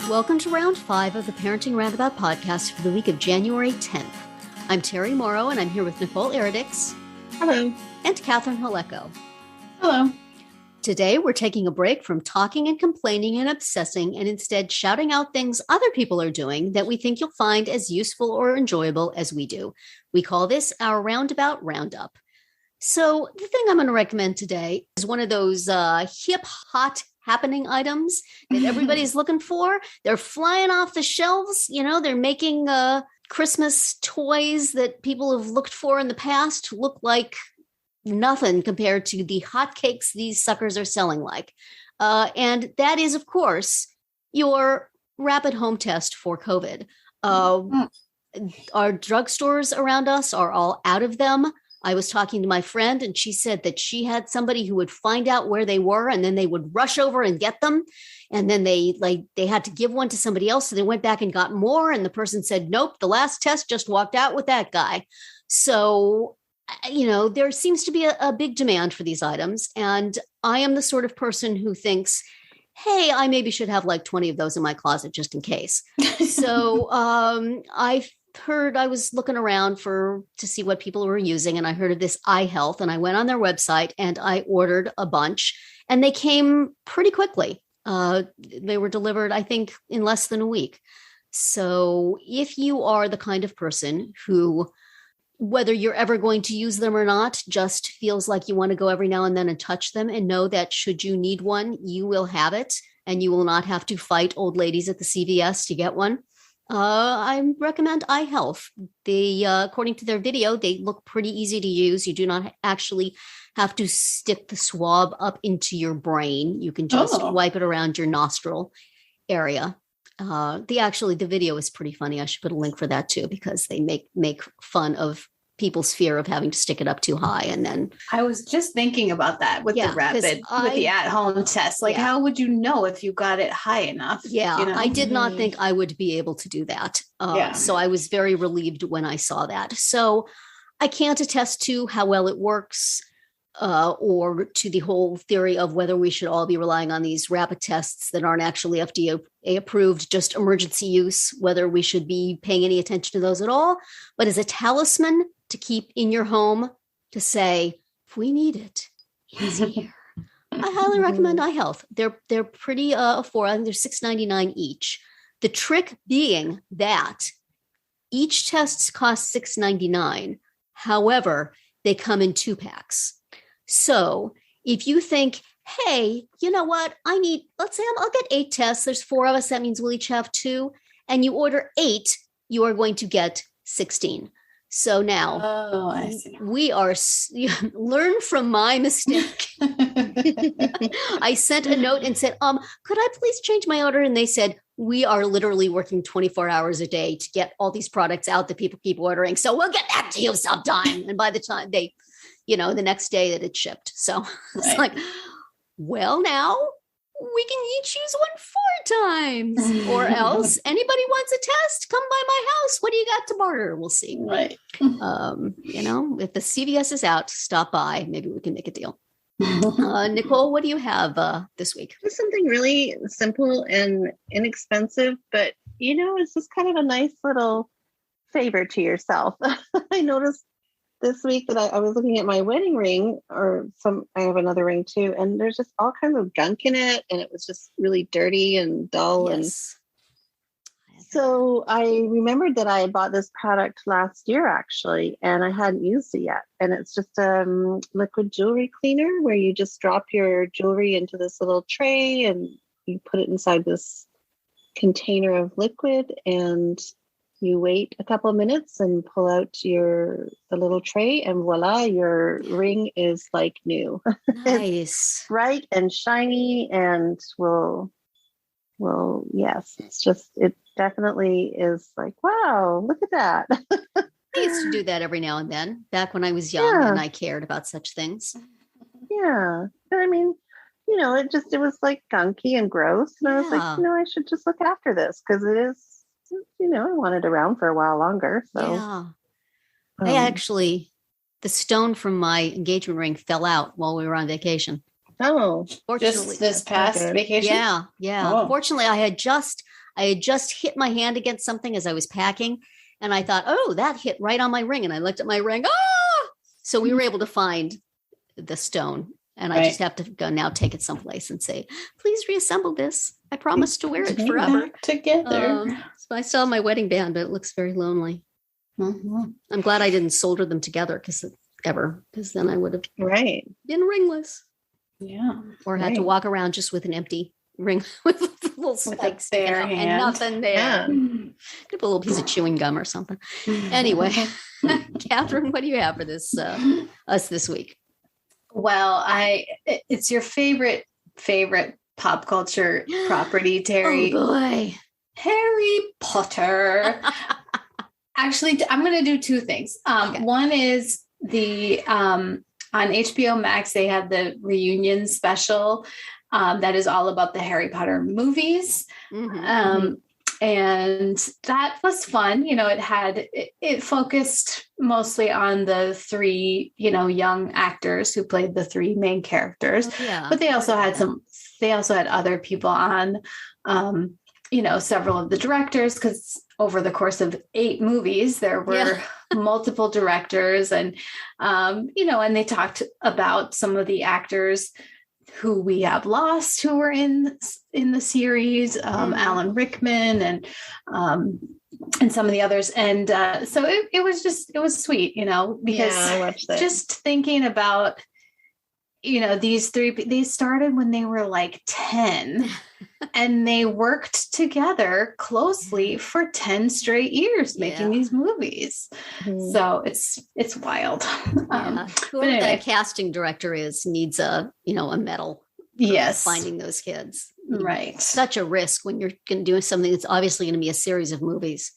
Welcome to round 5 of the Parenting Roundabout podcast for the week of January 10th. I'm Terry Morrow, and I'm here with Nicole Eridix. Hello. And Catherine Haleko. Hello. Today, we're taking a break from talking and complaining and obsessing and instead shouting out things other people are doing that we think you'll find as useful or enjoyable as we do. We call this our Roundabout Roundup. So the thing I'm going to recommend today is one of those hip, hot, happening items that everybody's looking for. They're flying off the shelves. You know, they're making Christmas toys that people have looked for in the past look like nothing compared to the hotcakes these suckers are selling like. And that is, of course, your rapid home test for COVID. Our drugstores around us are all out of them. I was talking to my friend and she said that she had somebody who would find out where they were and then they would rush over and get them. And then they had to give one to somebody else. So they went back and got more. And the person said, nope, the last test just walked out with that guy. So, you know, there seems to be a big demand for these items. And I am the sort of person who thinks, hey, I maybe should have like 20 of those in my closet just in case. So I was looking around to see what people were using, and I heard of this iHealth, and I went on their website and I ordered a bunch, and they came pretty quickly. They were delivered, I think, in less than a week. So if you are the kind of person who, whether you're ever going to use them or not, just feels like you want to go every now and then and touch them and know that should you need one, you will have it, and you will not have to fight old ladies at the CVS to get one. I recommend iHealth. They, according to their video, they look pretty easy to use. You do not actually have to stick the swab up into your brain. You can just wipe it around your nostril area. The video is pretty funny. I should put a link for that too, because they make fun of people's fear of having to stick it up too high. And then I was just thinking about that with the at-home test. Like, how would you know if you got it high enough? Yeah, you know? I did not think I would be able to do that. So I was very relieved when I saw that. So I can't attest to how well it works or to the whole theory of whether we should all be relying on these rapid tests that aren't actually FDA approved, just emergency use, whether we should be paying any attention to those at all. But as a talisman to keep in your home to say, if we need it, it's here. I highly recommend iHealth. They're pretty affordable. I think they're $6.99 each. The trick being that each test costs $6.99. However, they come in 2-packs. So if you think, hey, you know what? let's say I'll get 8 tests. There's 4 of us. That means we'll each have 2. And you order 8, you are going to get 16. So now I see. We are learn from my mistake. I sent a note and said, could I please change my order? And they said, we are literally working 24 hours a day to get all these products out that people keep ordering. So we'll get that to you sometime. And by the time the next day that it shipped. So it's like, well, now we can each use one 4 times, or else anybody wants a test, come by my house. What do you got to barter? We'll see. Right. If the CVS is out, stop by. Maybe we can make a deal. Nicole, what do you have this week? Just something really simple and inexpensive, but it's just kind of a nice little favor to yourself. I noticed this week that I was looking at my wedding ring, I have another ring too, and there's just all kinds of gunk in it, and it was just really dirty and dull. Yes. And so I remembered that I had bought this product last year actually, and I hadn't used it yet. And it's just a liquid jewelry cleaner where you just drop your jewelry into this little tray and you put it inside this container of liquid, and you wait a couple of minutes and pull out the little tray, and voila, your ring is like new. Nice. Bright and shiny, and yes, it definitely is like, wow, look at that. I used to do that every now and then, back when I was young and I cared about such things. Yeah. But I mean, it was like gunky and gross. And I was like, I should just look after this because it is, I want it around for a while longer. So yeah. The stone from my engagement ring fell out while we were on vacation. Oh, fortunately, just this past vacation. Yeah. Oh. Fortunately, I I had just hit my hand against something as I was packing. And I thought, oh, that hit right on my ring. And I looked at my ring. Ah! So we were able to find the stone. And I just have to go now, take it someplace and say, please reassemble this. I promise to wear it forever. Together. So I still have my wedding band, but it looks very lonely. Mm-hmm. I'm glad I didn't solder them together because then I would have been ringless. Yeah. Or had to walk around just with an empty ring with little spikes and nothing there. Yeah. Dip a little piece of chewing gum or something. Anyway, Catherine, what do you have for this us this week? Well, it's your favorite pop culture property, Terry. Oh boy. Harry Potter. Actually, I'm going to do two things. One is the on HBO Max, they had the reunion special that is all about the Harry Potter movies. Mm-hmm. And that was fun. It focused mostly on the three, young actors who played the three main characters, but they also had other people on, several of the directors, because over the course of 8 movies, there were multiple directors and they talked about some of the actors who we have lost, who were in the series, Alan Rickman and some of the others. And so it was sweet, because I watched that. Just thinking about, these three, they started when they were like 10 and they worked together closely for 10 straight years making these movies. Mm-hmm. So it's wild. Whoever that casting director needs a medal. Yes. Finding those kids. Right. Such a risk when you're going to do something that's obviously going to be a series of movies.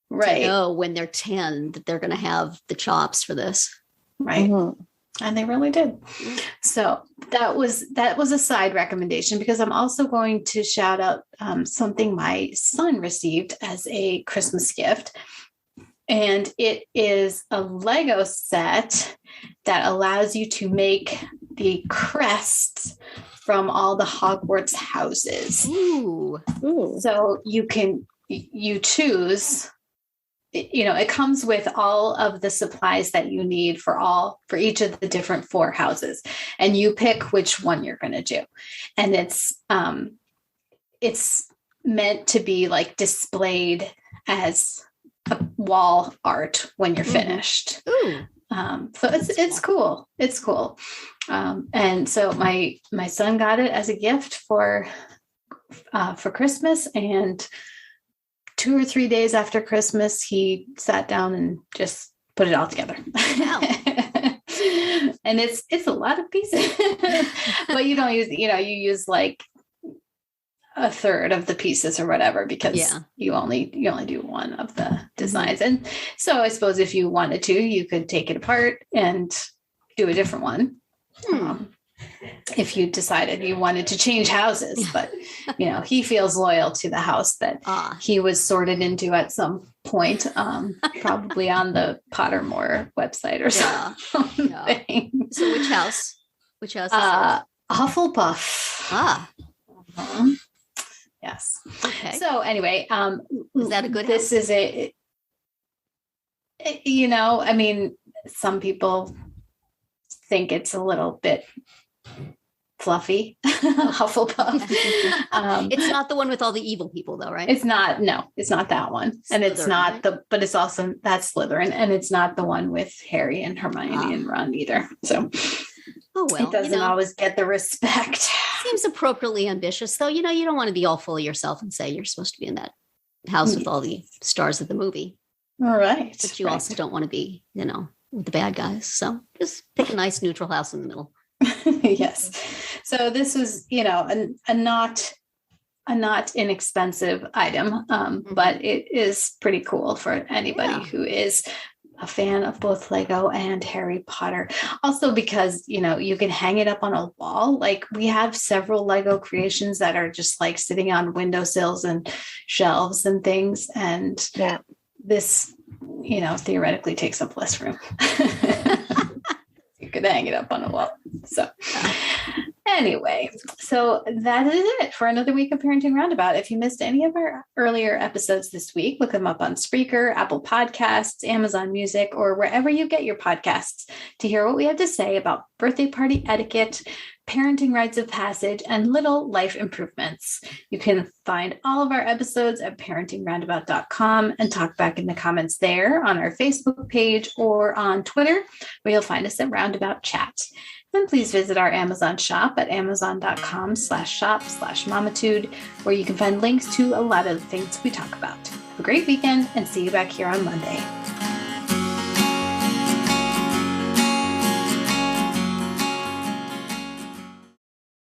Right. To know when they're 10 that they're going to have the chops for this. Right. Mm-hmm. And they really did. So that was a side recommendation, because I'm also going to shout out something my son received as a Christmas gift. And it is a Lego set that allows you to make the crests from all the Hogwarts houses. Ooh. So you choose. It comes with all of the supplies that you need for each of the different 4 houses, and you pick which one you're going to do. And it's meant to be like displayed as a wall art when you're finished. Ooh. So it's cool. It's cool. And so my son got it as a gift for Christmas, and 2 or 3 days after Christmas, he sat down and just put it all together. Wow. And it's a lot of pieces, but you don't use, you use like a third of the pieces or whatever, because you only do one of the designs. And so I suppose if you wanted to, you could take it apart and do a different one. If you decided you wanted to change houses, but he feels loyal to the house that he was sorted into at some point, probably on the Pottermore website or something. Yeah. So which house is it? Hufflepuff. Yes. Okay. So anyway, is that a good this house? Is some people think it's a little bit fluffy. Hufflepuff. It's not the one with all the evil people though, right? It's not. No, it's not that one. Slytherin, and it's not but it's also, that's Slytherin, and it's not the one with Harry and Hermione and Ron either. So it doesn't always get the respect. Seems appropriately ambitious though. You don't want to be all full of yourself and say you're supposed to be in that house with all the stars of the movie. All right. But you also don't want to be, with the bad guys. So just pick a nice neutral house in the middle. Yes. So this was, a not inexpensive item, but it is pretty cool for anybody who is a fan of both Lego and Harry Potter. Also because, you can hang it up on a wall. Like we have several Lego creations that are just like sitting on windowsills and shelves and things. And this, theoretically takes up less room. You could hang it up on a wall. So Anyway, so that is it for another week of Parenting Roundabout. If you missed any of our earlier episodes this week, look them up on Spreaker, Apple Podcasts, Amazon Music, or wherever you get your podcasts to hear what we have to say about birthday party etiquette, parenting rites of passage, and little life improvements. You can find all of our episodes at parentingroundabout.com and talk back in the comments there on our Facebook page or on Twitter, where you'll find us at Roundabout Chat. And please visit our Amazon shop at amazon.com/shop/mamitude, where you can find links to a lot of the things we talk about. Have a great weekend and see you back here on Monday.